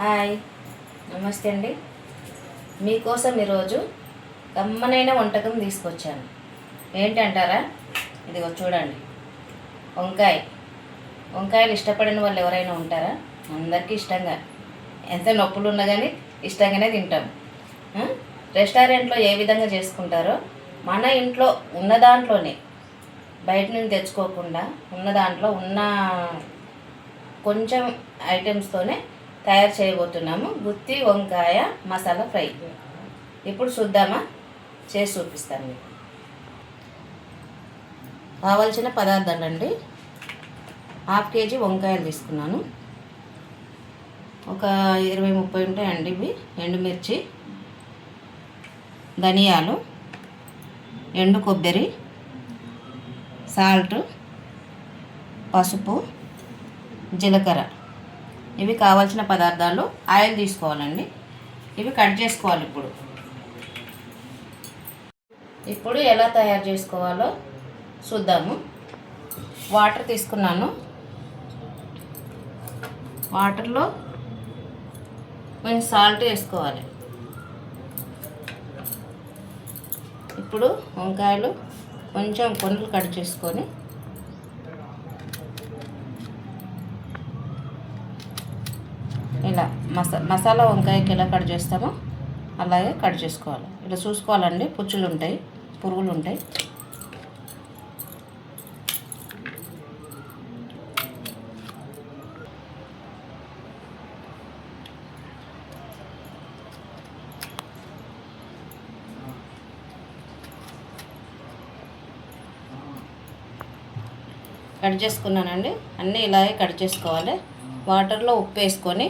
Hi, నమస్తే అండి. మీకోసం ఈరోజు కమ్మనైన వంటకం తీసుకొచ్చాను. ఏంటంటారా? ఇదిగో చూడండి, వంకాయలు ఇష్టపడిన వాళ్ళు ఎవరైనా ఉంటారా? అందరికీ ఇష్టంగా, ఎంత నొప్పులు ఉన్నా కానీ ఇష్టంగానే తింటాం. రెస్టారెంట్లో ఏ విధంగా చేసుకుంటారో మన ఇంట్లో ఉన్న దాంట్లోనే, బయట నుంచి తెచ్చుకోకుండా ఉన్న దాంట్లో ఉన్న కొంచెం ఐటమ్స్తోనే తయారు చేయబోతున్నాము. గుత్తి వంకాయ మసాలా ఫ్రై. ఇప్పుడు చూద్దామా? చేసి చూపిస్తాను మీకు. కావాల్సిన పదార్థాలండి: 1/2 కేజీ వంకాయలు తీసుకున్నాను. ఒక 20-30 ఉంటాయండి ఇవి. ఎండుమిర్చి, ధనియాలు, ఎండు కొబ్బరి, సాల్ట్, పసుపు, జీలకర్ర. ఇవి కావాల్సిన పదార్థాలు. ఆయిల్ తీసుకోవాలండి. ఇవి కట్ చేసుకోవాలి. ఇప్పుడు ఎలా తయారు చేసుకోవాలో చూద్దాము. వాటర్ తీసుకున్నాను. వాటర్లో కొంచెం సాల్ట్ వేసుకోవాలి. ఇప్పుడు వంకాయలు కొంచెం కొన్నులు కట్ చేసుకొని ఇలా మసాలా వంకాయకి ఎలా కట్ చేస్తామో అలాగే కట్ చేసుకోవాలి. ఇలా చూసుకోవాలండి, పుచ్చులు ఉంటాయి, పురుగులు ఉంటాయి. కట్ చేసుకున్నానండి. అన్నీ ఇలాగే కట్ చేసుకోవాలి. వాటర్లో ఉప్పు వేసుకొని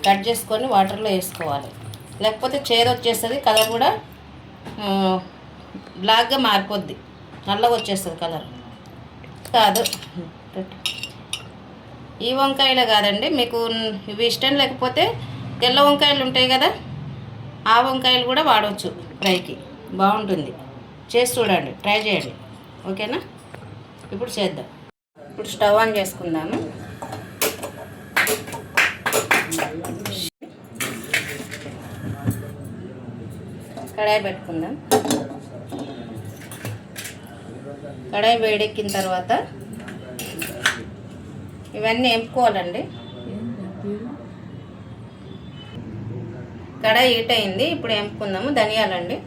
కట్ చేసుకొని వాటర్లో వేసుకోవాలి. లేకపోతే చేదు వచ్చేస్తుంది, కలర్ కూడా బ్లాక్గా మారిపోద్ది, నల్లగా వచ్చేస్తుంది కలర్. కాదు, ఈ వంకాయలే కాదండి, మీకు ఇవి ఇష్టం లేకపోతే తెల్ల వంకాయలు ఉంటాయి కదా, ఆ వంకాయలు కూడా వాడవచ్చు. ఫ్రైకి బాగుంటుంది. చేసి చూడండి, ట్రై చేయండి. ఓకేనా? ఇప్పుడు చేద్దాం. ఇప్పుడు స్టవ్ ఆన్ చేసుకుందాము. కడాయి పెట్టుకుందాం. కడాయి వేడెక్కిన తర్వాత ఇవన్నీ వేపుకోవాలండి. కడాయి హీట్ అయింది. ఇప్పుడు వేపుకుందాము. ధనియాలండి,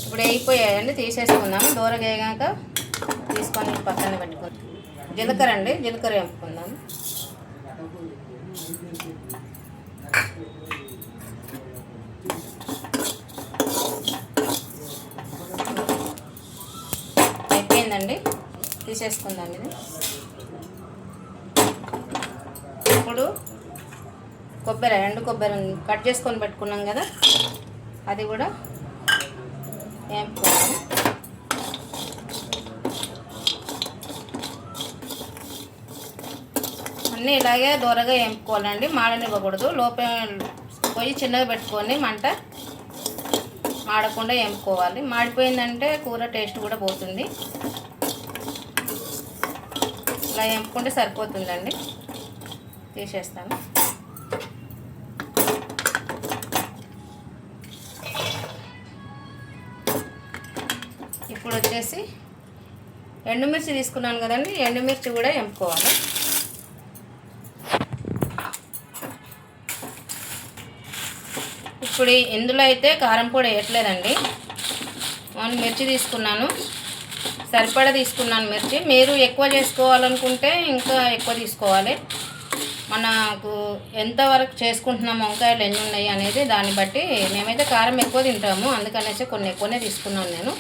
ఇప్పుడు వేగిపోయాయండి, తీసేసుకుందాము. దూరగా వేగాక తీసుకొని పక్కన పెట్టుకుందాం. జీలకర్ర అండి, జీలకర్ర వేపుకుందాము. అయిపోయిందండి, తీసేసుకుందాం ఇది. ఇప్పుడు ఎండు కొబ్బరి కట్ చేసుకొని పెట్టుకున్నాం కదా, అది కూడా వేపుకోవాలి. అన్నీ ఇలాగే దూరగా వేపుకోవాలండి, మాడనివ్వకూడదు. పొయ్యి చిన్నగా పెట్టుకొని మంట మాడకుండా వేపుకోవాలి. మాడిపోయిందంటే కూర టేస్ట్ కూడా పోతుంది. ఇలా వేపుకుంటే సరిపోతుందండి. తీసేస్తాను. ఇప్పుడు వచ్చేసి ఎండుమిర్చి తీసుకున్నాను కదండి, ఎండుమిర్చి కూడా వేపుకోవాలి. ఇప్పుడు ఇందులో అయితే కారం పొడి వేయట్లేదండి. మిర్చి తీసుకున్నాను, సరిపడా తీసుకున్నాను మిర్చి. మీరు ఎక్కువ చేసుకోవాలనుకుంటే ఇంకా ఎక్కువ తీసుకోవాలి. మనకు ఎంతవరకు చేసుకుంటున్నాం, వంకాయలు ఎన్ని ఉన్నాయి అనేది దాన్ని బట్టి. మేమైతే కారం ఎక్కువ తింటాము, అందుకనేసి కొన్ని ఎక్కువనే తీసుకున్నాను నేను.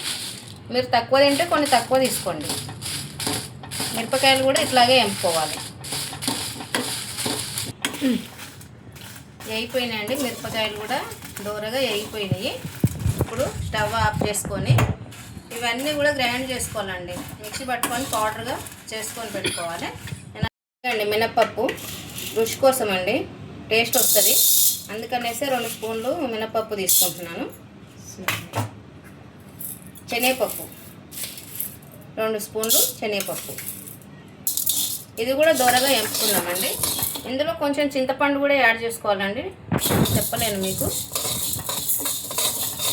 మీరు తక్కువ తింటే కొన్ని తక్కువ తీసుకోండి. మిరపకాయలు కూడా ఇట్లాగే వేపుకోవాలి. వేగిపోయినాయండి, మిరపకాయలు కూడా దూరగా వేగిపోయినాయి. ఇప్పుడు స్టవ్ ఆఫ్ చేసుకొని ఇవన్నీ కూడా గ్రైండ్ చేసుకోవాలండి. మిక్సీ పట్టుకొని పౌడర్గా చేసుకొని పెట్టుకోవాలి. అండి మినప్పప్పు రుచి కోసం అండి, టేస్ట్ వస్తుంది. అందుకనేసి 2 స్పూన్లు మినపప్పు తీసుకుంటున్నాను. శనగపప్పు 2 స్పూన్లు శనగపప్పు. ఇది కూడా దూరగా ఎంపుకున్నామండి. ఇందులో కొంచెం చింతపండు కూడా యాడ్ చేసుకోవాలండి, చెప్పలేను మీకు,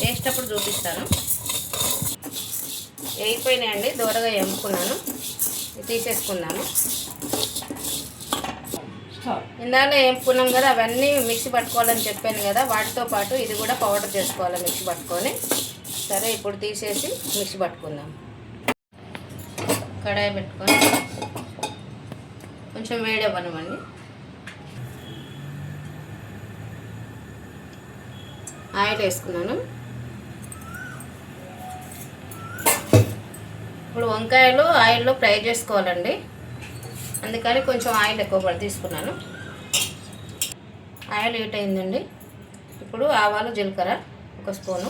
వేసేటప్పుడు చూపిస్తాను. వేగిపోయినాయండి, దూరగా ఎంపుకున్నాను. తీసేసుకున్నాను. ఇందాక ఎంపుకున్నాం కదా, అవన్నీ మిక్సీ పట్టుకోవాలని చెప్పాను కదా, వాటితో పాటు ఇది కూడా పౌడర్ చేసుకోవాలి మిక్సీ పట్టుకొని. సరే, ఇప్పుడు తీసేసి మిక్సీ పట్టుకుందాం. కడాయి పెట్టుకొని కొంచెం వేడి అవ్వనివ్వండి. ఆయిల్ వేసుకున్నాను. ఇప్పుడు వంకాయలు ఆయిల్లో ఫ్రై చేసుకోవాలండి, అందుకని కొంచెం ఆయిల్ ఎక్కువ తీసుకున్నాను. ఆయిల్ హీట్ అయిందండి. ఇప్పుడు ఆవాలు జీలకర్ర 1 స్పూను,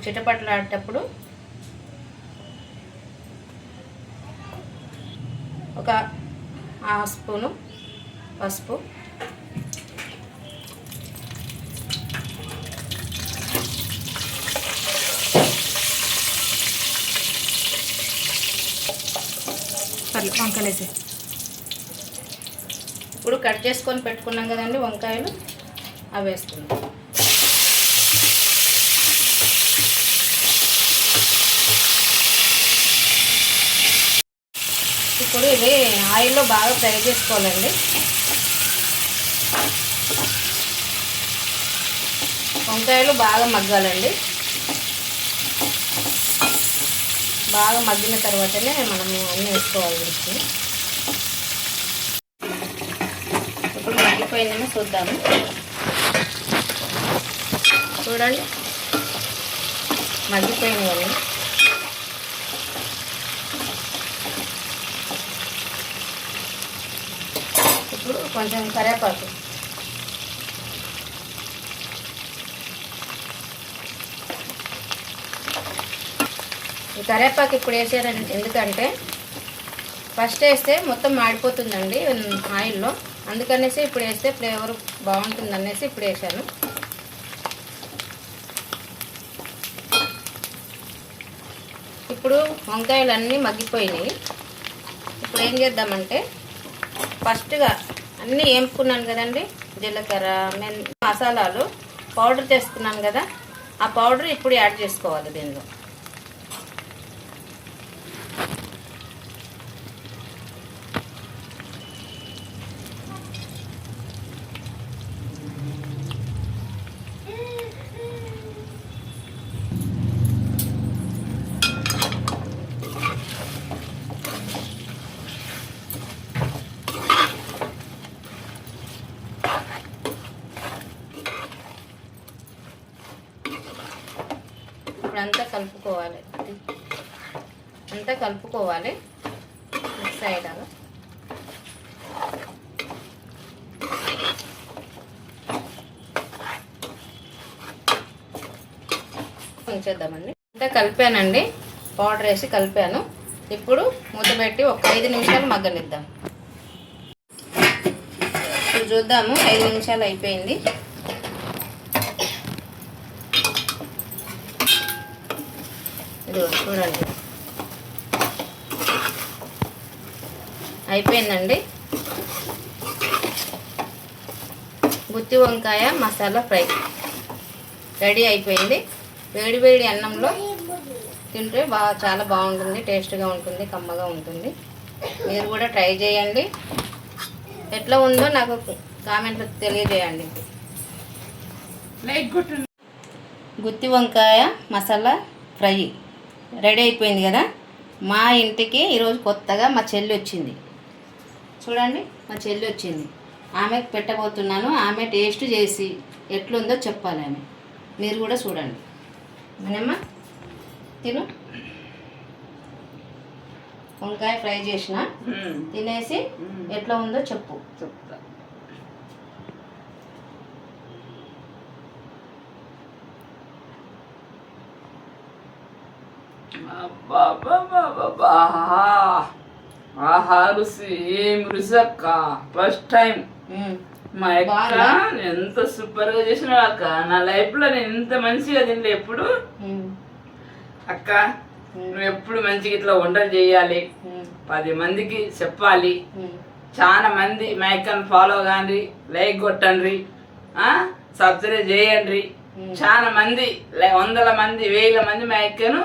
చిటపట్లాడేటప్పుడు 1/2 స్పూను పసుపు, వంకాయలు వేసి ఇప్పుడు కట్ చేసుకొని పెట్టుకున్నాం కదండి వంకాయలు, అవి వేసుకుందాం. ఇప్పుడు ఇవి ఆయిల్లో బాగా ఫ్రై చేసుకోవాలండి. వంకాయలు బాగా మగ్గాలండి. బాగా మగ్గిన తర్వాతనే మనము అన్నీ వేసుకోవాలి. ఇప్పుడు మగ్గిపోయిందేమో చూద్దాము. చూడండి, మగ్గిపోయింది కదా. ఇప్పుడు కొంచెం కరివేపాకు, ఈ కరివేపాకు ఇప్పుడు వేసారండి, ఎందుకంటే ఫస్ట్ వేస్తే మొత్తం మాడిపోతుందండి ఆయిల్లో, అందుకనేసి ఇప్పుడు వేస్తే ఫ్లేవర్ బాగుంటుంది అనేసి ఇప్పుడు వేసాను. ఇప్పుడు వంకాయలు అన్నీ మగ్గిపోయినాయి. ఇప్పుడు ఏం చేద్దామంటే, ఫస్ట్గా అన్నీ వేపుకున్నాను కదండి, జీలకర్ర మసాలాలు పౌడర్ చేసుకున్నాను కదా, ఆ పౌడర్ ఇప్పుడు యాడ్ చేసుకోవాలి దీనిలో. ఇప్పుడు అంతా కలుపుకోవాలి మిక్స్ అయ్యేలాగా. ఉంచేద్దామండి. అంతా కలిపానండి, పౌడర్ వేసి కలిపాను. ఇప్పుడు మూత పెట్టి ఒక 5 నిమిషాలు మగ్గనిద్దాం. ఇప్పుడు చూద్దాము, 5 నిమిషాలు అయిపోయింది. చూడండి, అయిపోయిందండి. గుత్తి వంకాయ మసాలా ఫ్రై రెడీ అయిపోయింది. వేడి వేడి అన్నంలో తింటే చాలా బాగుంటుంది, టేస్ట్గా ఉంటుంది, కమ్మగా ఉంటుంది. మీరు కూడా ట్రై చేయండి. ఎట్లా ఉందో నాకు కామెంట్లో తెలియజేయండి. గుత్తి వంకాయ మసాలా ఫ్రై రెడీ అయిపోయింది కదా. మా ఇంటికి ఈరోజు కొత్తగా మా చెల్లి వచ్చింది. చూడండి, మా చెల్లి వచ్చింది. ఆమెకు పెట్టబోతున్నాను. ఆమె టేస్ట్ చేసి ఎట్లుందో చెప్పాలి ఆమె. మీరు కూడా చూడండి. మనమ్మ తిను. వంకాయ ఫ్రై చేసిన, తినేసి ఎట్లా ఉందో చెప్పు. ఆహా రుచి ఏం రుచి అక్క ఫస్ట్ టైం ఉమ్. మా అక్క ఎంత సూపర్ గా చేసినావు అక్క. నా లైఫ్ లో నేను ఇంత మంచిగా తినలే ఎప్పుడు. ఉమ్. అక్క నువ్వు ఎప్పుడు మంచిగా ఇట్లా వంటలు చేయాలి, ఉమ్. 10 మందికి చెప్పాలి. ఉమ్. చాలా మంది మా అక్కను ఫాలో కాండి, లైక్ కొట్టండి, సబ్స్క్రైబ్ చేయండి. చాలా మంది 100 మంది 1000 మంది మా అక్కను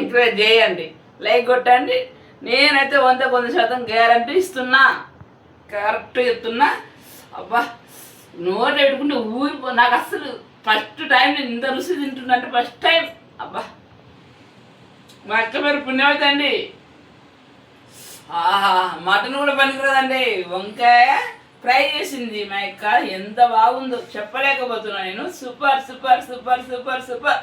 ఎంకరేజ్ చేయండి, లైక్ కొట్టండి. నేనైతే 100% గ్యారంటీ ఇస్తున్నా, కరెక్ట్ చెప్తున్నా. అబ్బా నోట్ పెట్టుకుంటే ఊరిపో. నాకు అసలు ఫస్ట్ టైం నేను ఇంత రుచి తింటున్నా అంటే ఫస్ట్ టైం. అబ్బా మా అక్క పేరు పుణ్యవతి అండి. ఆహా మటన్ కూడా పనికిరాదండి, వంకాయ ఫ్రై చేసింది మా అక్క. ఎంత బాగుందో చెప్పలేకపోతున్నా నేను. Super super super super super.